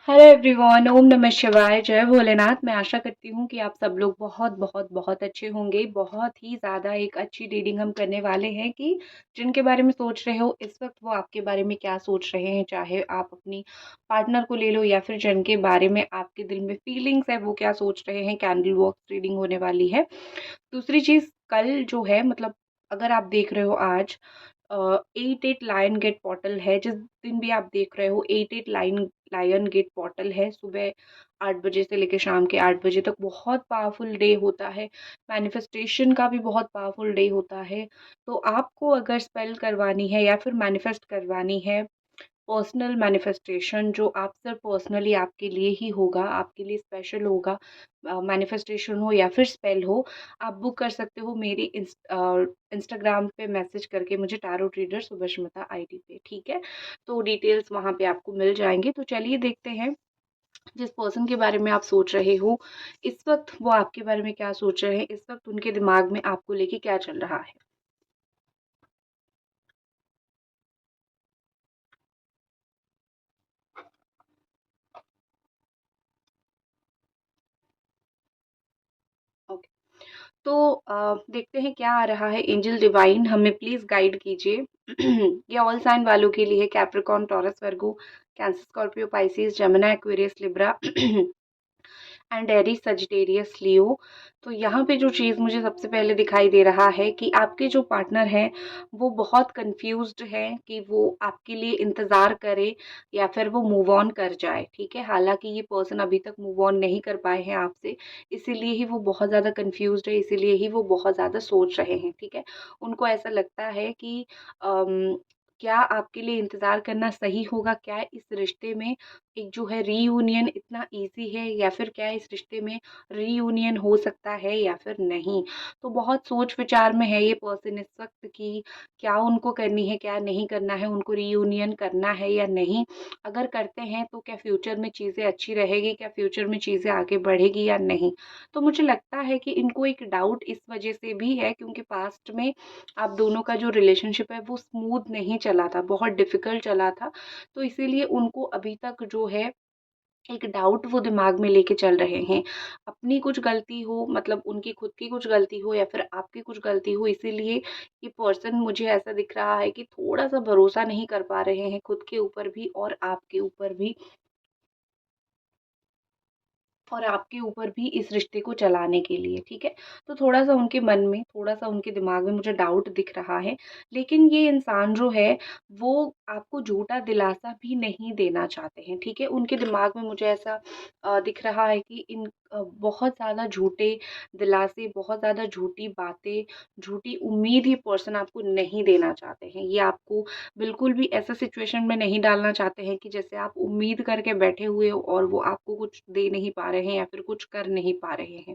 Hello everyone, ओम नमः शिवाय, जय भोलेनाथ। मैं आशा करती हूँ कि आप सब लोग बहुत बहुत बहुत अच्छे होंगे। बहुत ही ज़्यादा एक अच्छी रीडिंग हम करने वाले हैं कि जिनके बारे में सोच रहे हो इस वक्त वो आपके बारे में क्या सोच रहे हैं। चाहे आप अपनी पार्टनर को ले लो या फिर जिनके बारे में आपके दिल में फीलिंग्स है वो क्या सोच रहे हैं। कैंडल बॉक्स रीडिंग होने वाली है। दूसरी चीज़, कल जो है मतलब अगर आप देख रहे हो आज 8 लायन गेट पोर्टल है। जिस दिन भी आप देख रहे हो 8 लाइन लायन गेट पोर्टल है। सुबह 8 बजे से लेकर शाम के 8 बजे तक बहुत पावरफुल डे होता है। मैनिफेस्टेशन का भी बहुत पावरफुल डे होता है। तो आपको अगर स्पेल करवानी है या फिर मैनिफेस्ट करवानी है, पर्सनल मैनिफेस्टेशन जो आप सिर्फ पर्सनली आपके लिए ही होगा, आपके लिए स्पेशल होगा, मैनिफेस्टेशन हो या फिर स्पेल हो, आप बुक कर सकते हो मेरी इंस्टाग्राम पे मैसेज करके मुझे, टैरो ट्रेडर सुभष्मिता आईडी पे। ठीक है, तो डिटेल्स वहाँ पे आपको मिल जाएंगे। तो चलिए देखते हैं जिस पर्सन के बारे में आप सोच रहे हो इस वक्त वो आपके बारे में क्या सोच रहे हैं, इस वक्त उनके दिमाग में आपको लेके क्या चल रहा है। ओके, तो देखते हैं क्या आ रहा है। एंजल डिवाइन हमें प्लीज गाइड कीजिए। ये ऑल साइन वालों के लिए, Capricorn, Taurus, Virgo, Cancer, Scorpio, Pisces, Gemini, Aquarius, Libra and Aries, Sagittarius, Leo. तो यहाँ पे जो चीज़ मुझे सबसे पहले दिखाई दे रहा है कि आपके जो पार्टनर हैं वो बहुत कंफ्यूज्ड है कि वो आपके लिए इंतज़ार करे या फिर वो मूव ऑन कर जाए। ठीक है, हालांकि ये पर्सन अभी तक मूव ऑन नहीं कर पाए हैं आपसे, इसीलिए ही वो बहुत ज़्यादा कंफ्यूज्ड है, इसीलिए ही वो बहुत ज़्यादा सोच रहे हैं। ठीक है, उनको ऐसा लगता है कि क्या आपके लिए इंतज़ार करना सही होगा, क्या इस रिश्ते में एक जो है रीयूनियन इतना ईज़ी है, या फिर क्या इस रिश्ते में रीयूनियन हो सकता है या फिर नहीं। तो बहुत सोच विचार में है ये पर्सन इस वक्त कि क्या उनको करनी है, क्या नहीं करना है, उनको रीयूनियन करना है या नहीं। अगर करते हैं तो क्या फ्यूचर में चीज़ें अच्छी रहेगी, क्या फ्यूचर में चीज़ें आगे बढ़ेगी या नहीं। तो मुझे लगता है कि इनको एक डाउट इस वजह से भी है क्योंकि पास्ट में आप दोनों का जो रिलेशनशिप है वो स्मूथ नहीं चला था, बहुत डिफिकल्ट चला था। तो इसीलिए उनको अभी तक जो है एक डाउट वो दिमाग में लेके चल रहे हैं। अपनी कुछ गलती हो, मतलब उनकी खुद की कुछ गलती हो या फिर आपकी कुछ गलती हो, इसीलिए ये पर्सन मुझे ऐसा दिख रहा है कि थोड़ा सा भरोसा नहीं कर पा रहे हैं खुद के ऊपर भी और आपके ऊपर भी इस रिश्ते को चलाने के लिए। ठीक है, तो थोड़ा सा उनके मन में, थोड़ा सा उनके दिमाग में मुझे डाउट दिख रहा है। लेकिन ये इंसान जो है वो आपको झूठा दिलासा भी नहीं देना चाहते हैं। ठीक है, उनके दिमाग में मुझे ऐसा दिख रहा है कि बहुत ज़्यादा झूठे दिलासे, बहुत ज़्यादा झूठी बातें, झूठी उम्मीद ही पर्सन आपको नहीं देना चाहते हैं। ये आपको बिल्कुल भी ऐसा सिचुएशन में नहीं डालना चाहते हैं कि जैसे आप उम्मीद करके बैठे हुए हो और वो आपको कुछ दे नहीं पा रहे हैं या फिर कुछ कर नहीं पा रहे हैं।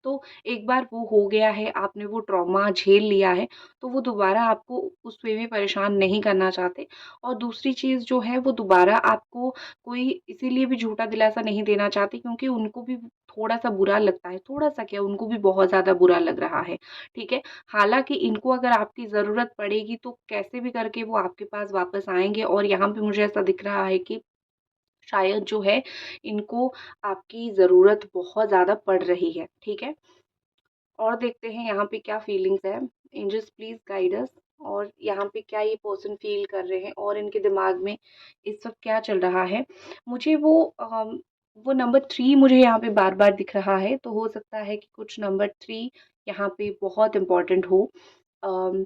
तो एक बार वो हो गया है, आपने वो ट्रॉमा झेल लिया है, तो वो दोबारा आपको उस वे में परेशान नहीं करना चाहते। और दूसरी चीज़ जो है वो दोबारा आपको कोई इसीलिए भी झूठा दिलासा नहीं देना चाहते क्योंकि उनको भी थोड़ा सा बुरा लगता है, थोड़ा सा क्या, उनको भी बहुत ज़्यादा बुरा लग रहा है। ठीक है, हालाँकि इनको अगर आपकी ज़रूरत पड़ेगी तो कैसे भी करके वो आपके पास वापस आएँगे। और यहाँ पे मुझे ऐसा दिख रहा है कि शायद जो है इनको आपकी ज़रूरत बहुत ज़्यादा पड़ रही है। ठीक है? और देखते हैं यहाँ पे क्या फीलिंग्स है। Angels please guide us. और यहाँ पे क्या ये पर्सन फ़ील कर रहे हैं और इनके दिमाग में इस वक़्त क्या चल रहा है। मुझे वो नंबर 3 मुझे यहाँ पे बार-बार दिख रहा है, तो हो सकता है कि कुछ नंबर 3 यहाँ पे बहुत इम्पोर्टेंट हो। अम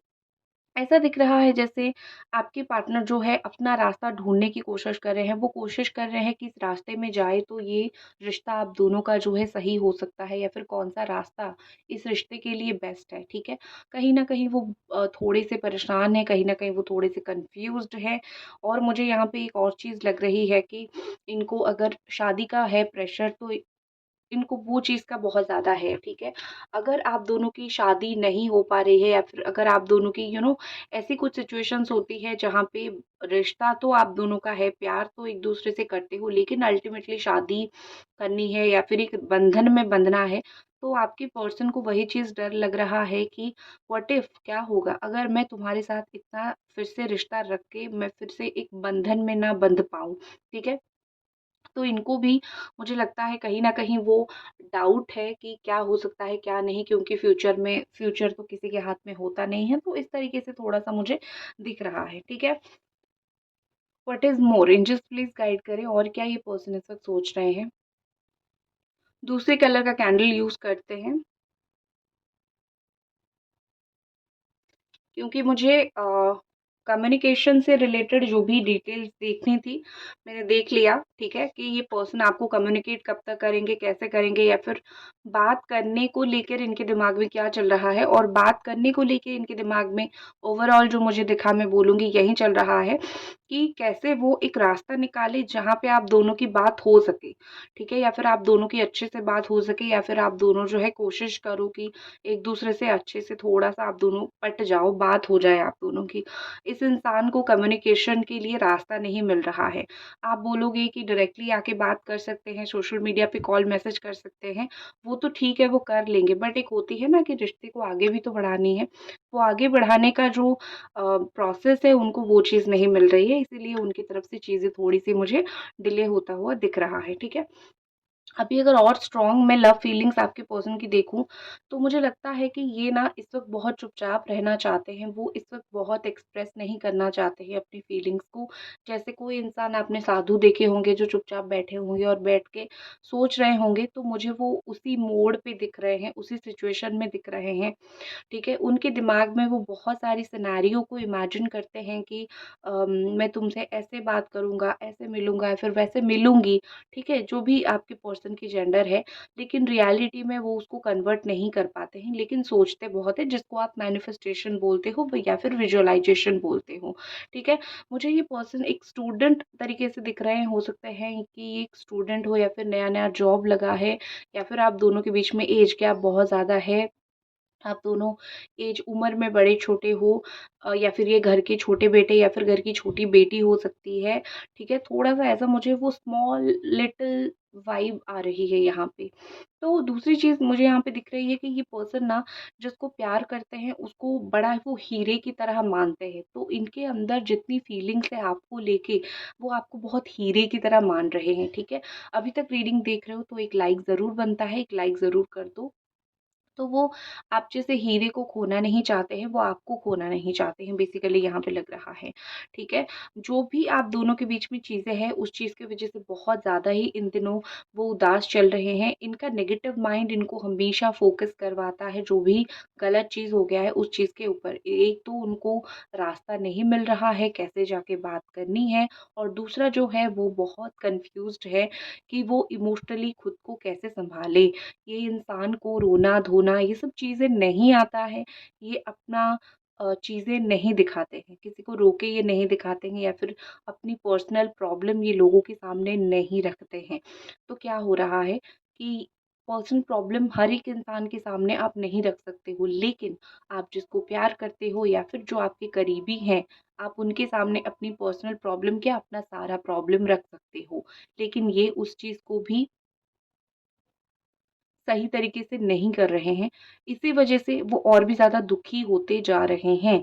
ऐसा दिख रहा है जैसे आपके पार्टनर जो है अपना रास्ता ढूँढने की कोशिश कर रहे हैं। वो कोशिश कर रहे हैं कि इस रास्ते में जाए तो ये रिश्ता आप दोनों का जो है सही हो सकता है या फिर कौन-सा रास्ता इस रिश्ते के लिए बेस्ट है। ठीक है? कहीं न कहीं वो थोड़े से परेशान हैं, कहीं न कहीं वो थोड़े से कन्फ्यूज़्ड हैं। और मुझे यहाँ पे एक और चीज़ लग रही है कि इनको अगर शादी का है प्रेशर तो इनको वो चीज़ का बहुत ज़्यादा है। ठीक है? अगर आप दोनों की शादी नहीं हो पा रही है या फिर अगर आप दोनों की ऐसी कुछ सिचुएशंस होती है जहाँ पे रिश्ता तो आप दोनों का है, प्यार तो एक-दूसरे से करते हो, लेकिन अल्टीमेटली शादी करनी है या फिर एक बंधन में बंधना है, तो आपके पर्सन को वही चीज़ डर लग रहा है कि व्हाट इफ, क्या होगा अगर मैं तुम्हारे साथ इतना फिर से रिश्ता रख के मैं फिर से एक बंधन में ना बंध पाऊँ। ठीक है? तो इनको भी मुझे लगता है कहीं न कहीं वो डाउट है कि क्या हो सकता है, क्या नहीं, क्योंकि फ्यूचर तो किसी के हाथ में होता नहीं है, तो इस तरीके से थोड़ा-सा मुझे दिख रहा है, ठीक है? What is more? Angels please guide करें और क्या ये पर्सन इस वक़्त सोच रहे हैं? दूसरे कलर का कैंडल यूज़ करते हैं, क्योंकि मुझे कम्युनिकेशन से रिलेटेड जो भी डिटेल्स देखनी थी, मैंने देख लिया, ठीक है? कि ये पर्सन आपको कम्युनिकेट कब तक करेंगे, कैसे करेंगे, या फिर बात करने को लेकर इनके दिमाग में क्या चल रहा है, और बात करने को लेके इनके दिमाग में ओवरऑल जो मुझे दिखा, मैं बोलूँगी यही चल रहा है कि कैसे वो एक रास्ता निकालें जहाँ पे आप दोनों की बात हो सके, ठीक है? या फिर आप दोनों की अच्छे से बात हो सके, या फिर आप दोनों जो है कोशिश करो कि एक-दूसरे से अच्छे से थोड़ा-सा आप दोनों पट जाओ, बात हो जाए आप दोनों की। इस इंसान को कम्युनिकेशन के लिए रास्ता नहीं मिल रहा है। आप बोलोगे कि डायरेक्टली आके बात कर सकते हैं, सोशल मीडिया पे कॉल मैसेज कर सकते हैं, वो तो ठीक है, वो कर लेंगे, बट एक होती है ना कि रिश्ते को आगे भी तो बढ़ानी है। वो आगे बढ़ाने का जो प्रोसेस है, उनको वो चीज़ नहीं मिल रही है, इसीलिए उनकी तरफ से चीज़ें थोड़ी-सी मुझे डिले होता हुआ दिख रहा है, ठीक है? अभी अगर और स्ट्रॉन्ग मैं लव फीलिंग्स आपके पर्सन की देखूँ, तो मुझे लगता है कि ये ना इस वक़्त बहुत चुपचाप रहना चाहते हैं, वो इस वक़्त बहुत एक्सप्रेस नहीं करना चाहते हैं अपनी फीलिंग्स को। जैसे कोई इंसान आपने साधु देखे होंगे जो चुपचाप बैठे होंगे और बैठ के सोच रहे होंगे, तो मुझे वो उसी मोड़ पे दिख रहे हैं, उसी सिचुएशन में दिख रहे हैं। ठीक है? उनके दिमाग में वो बहुत सारी सिनेरियो को इमेजिन करते हैं कि मैं तुमसे ऐसे बात करूँगा, ऐसे मिलूँगा या फिर वैसे मिलूँगी, ठीक है? जो भी आपके पर्सन की जेंडर है, लेकिन रियलिटी में वो उसको कन्वर्ट नहीं कर पाते हैं, लेकिन सोचते बहुत हैं, जिसको आप मैनिफेस्टेशन बोलते हो या फिर विजुअलाइज़ेशन बोलते हो, ठीक है? मुझे ये पर्सन एक स्टूडेंट तरीके से दिख रहे हैं, हो सकता है कि ये एक स्टूडेंट हो या फिर नया-नया जॉब लगा है, या फिर आप दोनों के बीच में ऐज गैप बहुत ज़्यादा है। आप दोनों एज उम्र में बड़े-छोटे हो, या फिर ये घर के छोटे बेटे या फिर घर की छोटी बेटी हो सकती है, ठीक है? थोड़ा-सा ऐसा मुझे वो स्मॉल लिटिल वाइब आ रही है यहाँ पे। तो दूसरी चीज़ मुझे यहाँ पे दिख रही है कि ये पर्सन ना जिसको प्यार करते हैं उसको बड़ा वो हीरे की तरह मानते हैं। तो इनके अंदर जितनी फीलिंग्स है आपको लेके, वो आपको बहुत हीरे की तरह मान रहे हैं, ठीक है? अभी तक रीडिंग देख रहे हो तो एक लाइक ज़रूर बनता है, एक लाइक ज़रूर कर दो। तो वो आप जैसे हीरे को खोना नहीं चाहते हैं, वो आपको खोना नहीं चाहते हैं, बेसिकली यहाँ पे लग रहा है, ठीक है? जो भी आप दोनों के बीच में चीज़ें हैं, उस चीज़ की वज़ह से बहुत ज़्यादा ही इन दिनों वो उदास चल रहे हैं। इनका नेगेटिव माइंड इनको हमेशा फ़ोकस करवाता है, जो भी गलत चीज़ हो गया है, उस चीज़ के ऊपर। एक तो उनको रास्ता नहीं मिल रहा है, कैसे जाके बात करनी है, और दूसरा जो है, वो बहुत कन्फ्यूज़्ड है कि वो इमोशनली खुद को कैसे सँभाले। ये इंसान को रोना-धोना ये सब चीज़ें नहीं आता है। ये अपना चीज़ें नहीं दिखाते हैं। किसी को रो के ये नहीं दिखाते हैं, या फिर अपनी पर्सनल प्रॉब्लम ये लोगों के सामने नहीं रखते हैं। तो क्या हो रहा है कि पर्सनल प्रॉब्लम हर एक इंसान के सामने आप नहीं रख सकते हो, लेकिन आप जिसको प्यार करते हो या फिर जो आपके करीबी हैं, आप उनके सामने अपनी पर्सनल प्रॉब्लम क्या अपना सारा प्रॉब्लम रख सकते हो। लेकिन ये उस चीज़ को भी सही तरीके से नहीं कर रहे हैं। इसी वजह से वो और भी ज़्यादा दुखी होते जा रहे हैं।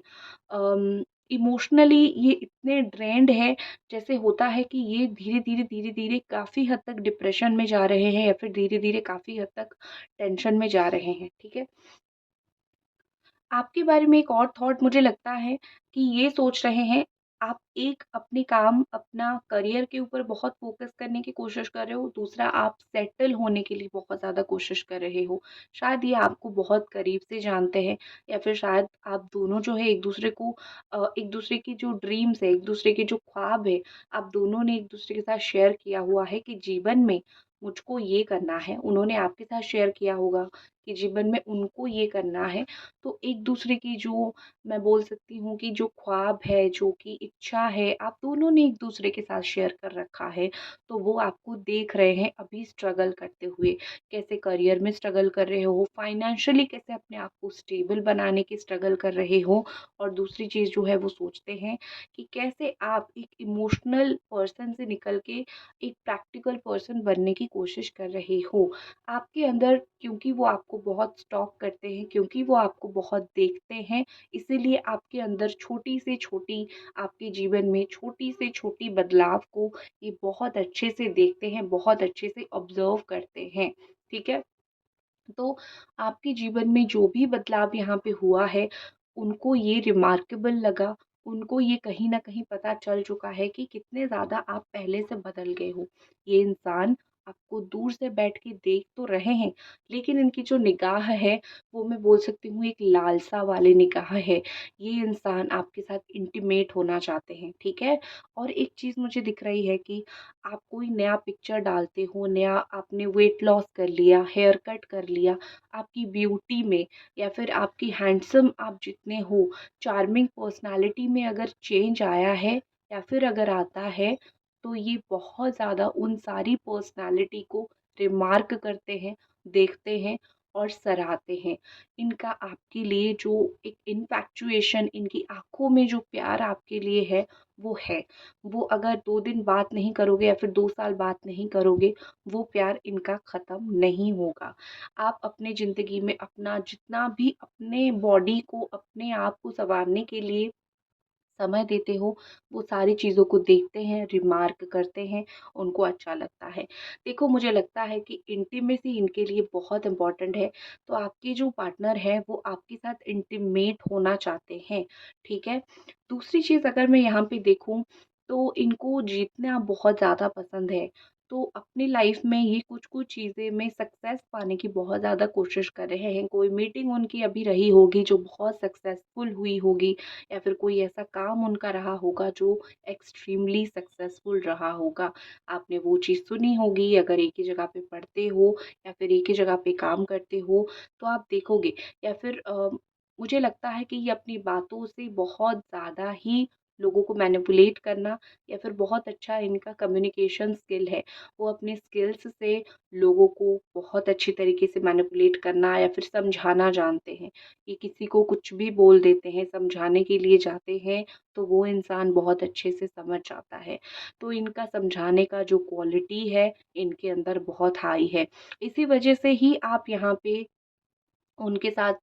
इमोशनली ये इतने ड्रेन्ड है, जैसे होता है कि ये धीरे-धीरे, धीरे-धीरे काफ़ी हद तक डिप्रेशन में जा रहे हैं, या फिर धीरे-धीरे काफ़ी हद तक टेंशन में जा रहे हैं, ठीक है? आपके बारे में एक और थॉट मुझे लगता है कि ये सोच रहे हैं, आप एक अपने काम, अपना करियर के ऊपर बहुत फ़ोकस करने की कोशिश कर रहे हो, दूसरा आप सेटल होने के लिए बहुत ज़्यादा कोशिश कर रहे हो। शायद ये आपको बहुत करीब से जानते हैं, या फिर शायद आप दोनों जो है एक-दूसरे को एक-दूसरे की जो ड्रीम्स है, एक-दूसरे के जो ख्वाब है, आप दोनों ने एक-दूसरे के साथ शेयर किया हुआ है कि जीवन में मुझको ये करना है। उन्होंने आपके साथ शेयर किया होगा कि जीवन में उनको ये करना है। तो एक-दूसरे की जो मैं बोल सकती हूँ कि जो ख्वाब है, जो कि इच्छा है, आप दोनों ने एक-दूसरे के साथ शेयर कर रखा है। तो वो आपको देख रहे हैं अभी स्ट्रगल करते हुए। कैसे करियर में स्ट्रगल कर रहे हो, फाइनेंशियली कैसे अपने आप को स्टेबल बनाने की स्ट्रगल कर रहे हो, और दूसरी चीज़ जो है वो सोचते हैं कि कैसे आप एक इमोशनल पर्सन से निकल के एक प्रैक्टिकल पर्सन बनने की कोशिश कर रहे हो। आपके अंदर क्योंकि वो आपको बहुत स्टॉक करते हैं, क्योंकि वो आपको बहुत देखते हैं, इसीलिए आपके अंदर छोटी से छोटी आपके जीवन में छोटी से छोटी बदलाव को ये बहुत अच्छे से देखते हैं, बहुत अच्छे से ऑब्ज़र्व करते हैं, ठीक है? तो आपके जीवन में जो भी बदलाव यहाँ पे हुआ है, उनको ये रिमार्केबल लगा, उनको ये कहीं न कहीं पता चल चुका है कि कितने ज़्यादा आप पहले से बदल गए हो। ये इंसान आपको दूर से बैठ के देख तो रहे हैं, लेकिन इनकी जो निगाह है, वो मैं बोल सकती हूँ एक लालसा वाली निगाह है। ये इंसान आपके साथ इंटिमेट होना चाहते हैं, ठीक है? और एक चीज़ मुझे दिख रही है कि आप कोई नया पिक्चर डालते हो, नया आपने वेट लॉस कर लिया, हेयर कट कर लिया, आपकी ब्यूटी में या फिर आपकी हैंडसम आप जितने हो, चार्मिंग पर्सनैलिटी में अगर चेंज आया है या फिर अगर आता है, तो ये बहुत ज़्यादा उन सारी पर्सनैलिटी को रिमार्क करते हैं, देखते हैं और सराहते हैं। इनका आपके लिए जो एक इन्फैक्चुएशन, इनकी आँखों में जो प्यार आपके लिए है, वो है। वो अगर 2 दिन बात नहीं करोगे या फिर 2 साल बात नहीं करोगे, वो प्यार इनका ख़त्म नहीं होगा। आप अपने ज़िंदगी में अपना जितना भी अपने बॉडी को, अपने आप को सँवारने के लिए समय देते हो, वो सारी चीज़ों को देखते हैं, रिमार्क करते हैं, उनको अच्छा लगता है। देखो मुझे लगता है कि इंटीमेसी इनके लिए बहुत इम्पोर्टेंट है, तो आपके जो पार्टनर हैं वो आपके साथ इंटीमेट होना चाहते हैं, ठीक है? दूसरी चीज़ अगर मैं यहाँ पे देखूँ, तो इनको जीतना बहुत ज़्यादा पसंद है, तो अपनी लाइफ़ में ये कुछ-कुछ चीज़ें में सक्सेस पाने की बहुत ज़्यादा कोशिश कर रहे हैं। कोई मीटिंग उनकी अभी रही होगी जो बहुत सक्सेसफुल हुई होगी, या फिर कोई ऐसा काम उनका रहा होगा जो एक्सट्रीमली सक्सेसफुल रहा होगा। आपने वो चीज़ सुनी होगी, अगर एक ही जगह पे पढ़ते हो या फिर एक ही जगह पे काम करते हो, तो आप देखोगे या फिर मुझे लगता है कि ये अपनी बातों से बहुत ज़्यादा ही लोगों को मैनिपुलेट करना या फिर बहुत अच्छा इनका कम्युनिकेशन स्किल है। वो अपने स्किल्स से लोगों को बहुत अच्छी तरीके से मैनिपुलेट करना या फिर समझाना जानते हैं। ये किसी को कुछ भी बोल देते हैं, समझाने के लिए जाते हैं, तो वो इंसान बहुत अच्छे से समझ जाता है। तो इनका समझाने का जो क्वालिटी है, इनके अंदर बहुत हाई है। इसी वजह से ही आप यहाँ पे उनके साथ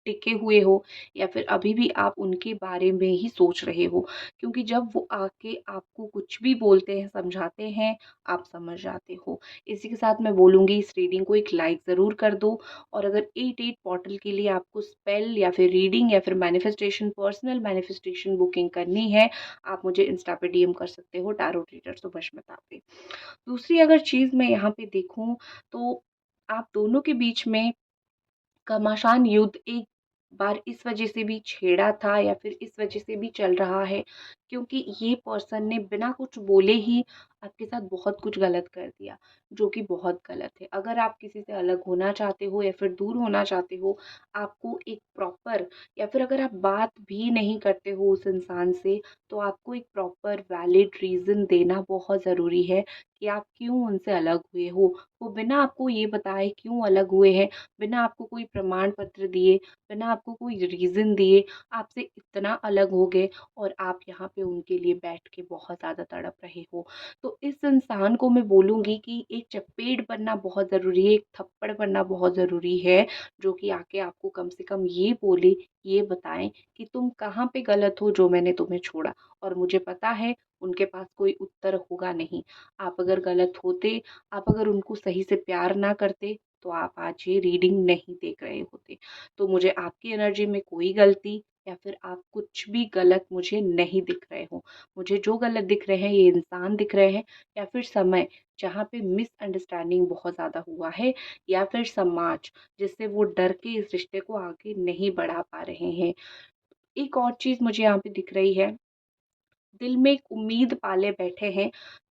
टिके हुए हो या फिर अभी भी आप उनके बारे में ही सोच रहे हो, क्योंकि जब वो आके आपको कुछ भी बोलते हैं, समझाते हैं, आप समझ जाते हो। इसी के साथ मैं बोलूँगी इस रीडिंग को एक लाइक ज़रूर कर दो, और अगर 88 पोर्टल के लिए आपको स्पेल या फिर रीडिंग या फिर मैनिफेस्टेशन, पर्सनल मैनिफेस्टेशन बुकिंग करनी है, आप मुझे इंस्टा पे डीएम कर सकते हो टैरो रीडर सुभश्मिता पे। दूसरी अगर चीज़ मैं यहाँ पे देखूँ, तो आप दोनों के बीच में घमासान युद्ध एक बार इस वजह से भी छेड़ा था या फिर इस वजह से भी चल रहा है, क्योंकि ये पर्सन ने बिना कुछ बोले ही आपके साथ बहुत कुछ गलत कर दिया, जो कि बहुत गलत है। अगर आप किसी से अलग होना चाहते हो या फिर दूर होना चाहते हो, आपको एक प्रॉपर, या फिर अगर आप बात भी नहीं करते हो उस इंसान से, तो आपको एक प्रॉपर वैलिड रीज़न देना बहुत ज़रूरी है कि आप क्यों उनसे अलग हुए हो। वो बिना आपको ये बताए क्यों अलग हुए हैं, बिना आपको कोई प्रमाण पत्र दिए, बिना आपको कोई रीज़न दिए, आपसे इतना अलग हो गए और आप यहाँ पे उनके लिए बैठ के बहुत ज़्यादा तड़प रहे हो। तो इस इंसान को मैं बोलूँगी कि एक चपेट बनना बहुत ज़रूरी है, एक थप्पड़ बनना बहुत ज़रूरी है, जो कि आके आपको कम से कम ये बोले, ये बताएँ कि तुम कहाँ पे गलत हो जो मैंने तुम्हें छोड़ा, और मुझे पता है उनके पास कोई उत्तर होगा नहीं। आप अगर गलत होते, आप अगर उनको सही से प्यार ना करते, तो आप आज ये रीडिंग नहीं देख रहे होते। तो मुझे आपकी एनर्जी में कोई गलती या फिर आप कुछ भी गलत मुझे नहीं दिख रहे हो। मुझे जो गलत दिख रहे हैं, ये इंसान दिख रहे हैं या फिर समय, जहाँ पे मिसअंडरस्टैंडिंग बहुत ज़्यादा हुआ है, या फिर समाज, जिससे वो डर के इस रिश्ते को आगे नहीं बढ़ा पा रहे हैं। एक और चीज़ मुझे यहाँ पे दिख रही है, दिल में एक उम्मीद पाले बैठे हैं,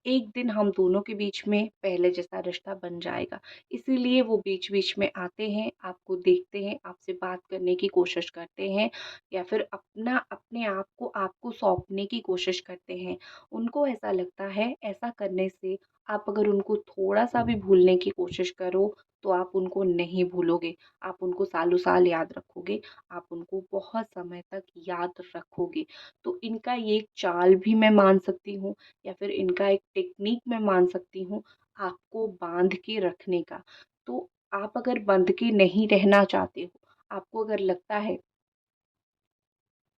एक दिन हम दोनों के बीच में पहले जैसा रिश्ता बन जाएगा। इसीलिए वो बीच-बीच में आते हैं, आपको देखते हैं, आपसे बात करने की कोशिश करते हैं या फिर अपने आप को आपको सौंपने की कोशिश करते हैं। उनको ऐसा लगता है, ऐसा करने से आप अगर उनको थोड़ा-सा भी भूलने की कोशिश करो, तो आप उनको नहीं भूलोगे। आप उनको सालों-साल याद रखोगे, आप उनको बहुत समय तक याद रखोगे। तो इनका ये एक चाल भी मैं मान सकती हूँ या फिर इनका एक टेक्नीक मैं मान सकती हूँ। आपको बाँध के रखने का। तो आप अगर बंध के नहीं रहना चाहते हो, आपको अगर लगता है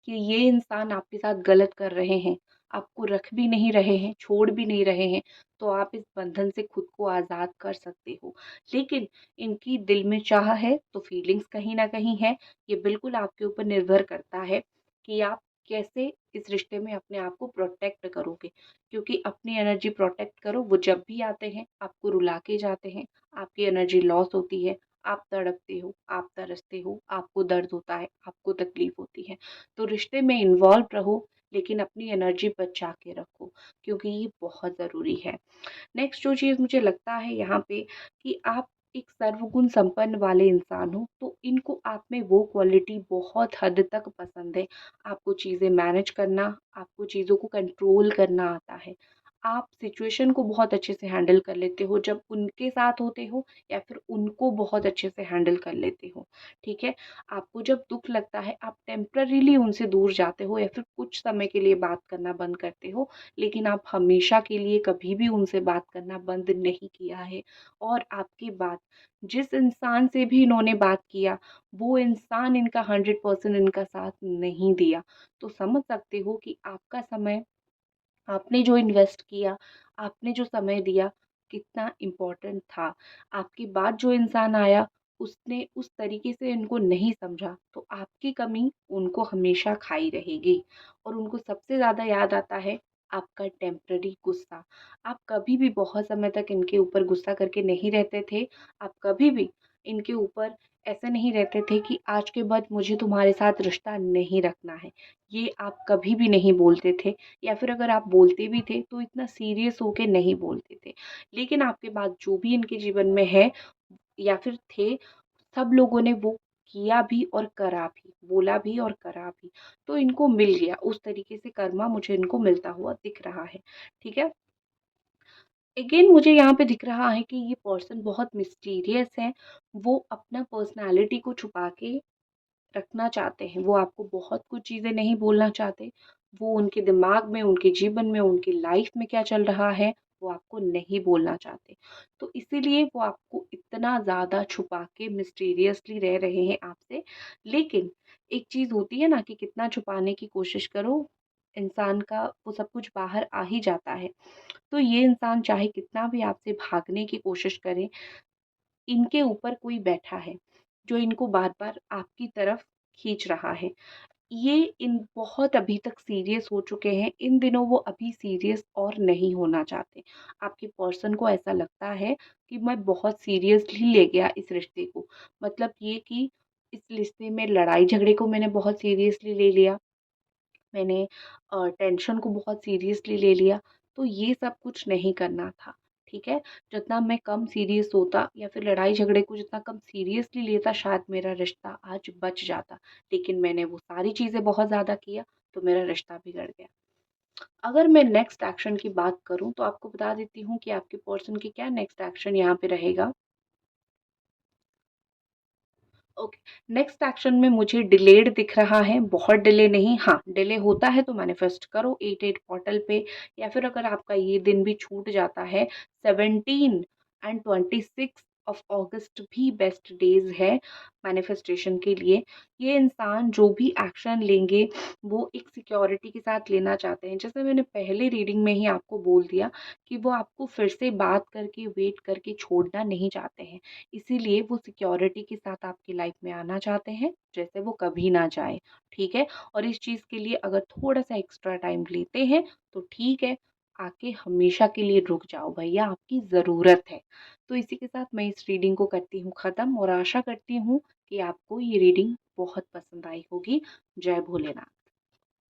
कि ये इंसान आपके साथ गलत कर रहे हैं, आपको रख भी नहीं रहे हैं, छोड़ भी नहीं रहे हैं, तो आप इस बंधन से खुद को आज़ाद कर सकते हो। लेकिन इनकी दिल में चाह है, तो फीलिंग्स कहीं न कहीं है। ये बिल्कुल आपके ऊपर निर्भर करता है कि आप कैसे इस रिश्ते में अपने आप को प्रोटेक्ट करोगे। क्योंकि अपनी एनर्जी प्रोटेक्ट करो, वो जब भी आते हैं, आपको रुला के जाते हैं, आपकी एनर्जी लॉस होती है, आप तड़पते हो, आप तरसते हो, आपको दर्द होता है, आपको तकलीफ होती है। तो रिश्ते में इन्वॉल्व रहो, लेकिन अपनी एनर्जी बचा के रखो, क्योंकि ये बहुत ज़रूरी है। नेक्स्ट जो चीज़ मुझे लगता है यहाँ पे कि आप एक सर्वगुण संपन्न वाले इंसान हो, तो इनको आप में वो क्वालिटी बहुत हद तक पसंद है। आपको चीज़ें मैनेज करना, आपको चीज़ों को कंट्रोल करना आता है। आप सिचुएशन को बहुत अच्छे से हैंडल कर लेते हो जब उनके साथ होते हो, या फिर उनको बहुत अच्छे से हैंडल कर लेते हो, ठीक है? आपको जब दुःख लगता है, आप टेम्परेरीली उनसे दूर जाते हो या फिर कुछ समय के लिए बात करना बंद करते हो, लेकिन आप हमेशा के लिए कभी भी उनसे बात करना बंद नहीं किया है। और आपके बाद जिस इंसान से भी इन्होंने बात किया, वो इंसान इनका 100% इनका साथ नहीं दिया। तो समझ सकते हो कि आपका समय, आपने जो इन्वेस्ट किया, आपने जो समय दिया, कितना इम्पोर्टेंट था। आपके बाद जो इंसान आया, उसने उस तरीके से इनको नहीं समझा, तो आपकी कमी उनको हमेशा खाई रहेगी। और उनको सबसे ज़्यादा याद आता है आपका टेम्पररी गुस्सा। आप कभी भी बहुत समय तक इनके ऊपर गुस्सा करके नहीं रहते थे। आप कभी भी इनके ऊपर ऐसे नहीं रहते थे कि आज के बाद मुझे तुम्हारे साथ रिश्ता नहीं रखना है। ये आप कभी भी नहीं बोलते थे, या फिर अगर आप बोलते भी थे तो इतना सीरियस होके नहीं बोलते थे। लेकिन आपके बाद जो भी इनके जीवन में है या फिर थे, सब लोगों ने वो किया भी और करा भी, बोला भी और करा भी। तो इनको मिल गया, उस तरीके से कर्मा मुझे इनको मिलता हुआ दिख रहा है, ठीक है? अगेन मुझे यहाँ पे दिख रहा है कि ये पर्सन बहुत मिस्टीरियस है। वो अपना पर्सनैलिटी को छुपा के रखना चाहते हैं। वो आपको बहुत कुछ चीज़ें नहीं बोलना चाहते। वो उनके दिमाग में, उनके जीवन में, उनकी लाइफ में क्या चल रहा है, वो आपको नहीं बोलना चाहते। तो इसीलिए वो आपको इतना ज़्यादा छुपा के मिस्टीरियसली रह रहे हैं आपसे। लेकिन एक चीज़ होती है ना कि कितना छुपाने की कोशिश करो, इंसान का वो सब कुछ बाहर आ ही जाता है। तो ये इंसान चाहे कितना भी आपसे भागने की कोशिश करे, इनके ऊपर कोई बैठा है, जो इनको बार-बार आपकी तरफ खींच रहा है। ये इन बहुत अभी तक सीरियस हो चुके हैं, इन दिनों वो अभी सीरियस और नहीं होना चाहते। आपके पर्सन को ऐसा लगता है कि मैं बहुत सीरियसली ले गया इस रिश्ते को। मतलब ये कि इस रिश्ते में लड़ाई-झगड़े को मैंने बहुत सीरियसली ले लिया। मैंने टेंशन को बहुत सीरियसली ले लिया, तो ये सब कुछ नहीं करना था, ठीक है? जितना मैं कम सीरियस होता या फिर लड़ाई झगड़े को जितना कम सीरियसली लेता, शायद मेरा रिश्ता आज बच जाता। लेकिन मैंने वो सारी चीज़ें बहुत ज़्यादा किया, तो मेरा रिश्ता बिगड़ गया। अगर मैं नेक्स्ट एक्शन की बात करूँ, तो आपको बता देती हूँ कि आपके पर्सन की क्या नेक्स्ट एक्शन यहाँ पे रहेगा। ओके, नेक्स्ट एक्शन में मुझे डिलेड दिख रहा है, बहुत डिले नहीं, हाँ, डिले होता है तो मैनिफेस्ट करो 88 पोर्टल पे, या फिर अगर आपका ये दिन भी छूट जाता है, 17 एंड 26 ऑफ अगस्त भी बेस्ट डेज़ है मैनिफेस्टेशन के लिए। ये इंसान जो भी एक्शन लेंगे, वो एक सिक्योरिटी के साथ लेना चाहते हैं। जैसे मैंने पहले रीडिंग में ही आपको बोल दिया कि वो आपको फिर से बात करके, वेट करके छोड़ना नहीं चाहते हैं। इसीलिए वो सिक्योरिटी के साथ आपकी लाइफ में आना चाहते हैं, जैसे वो कभी ना जाए, ठीक है? और इस चीज़ के लिए अगर थोड़ा-सा एक्स्ट्रा टाइम लेते हैं, तो ठीक है, आके हमेशा के लिए रुक जाओ भैया, आपकी ज़रूरत है। तो इसी के साथ मैं इस रीडिंग को करती हूँ ख़त्म, और आशा करती हूँ कि आपको ये रीडिंग बहुत पसंद आई होगी। जय भोलेनाथ।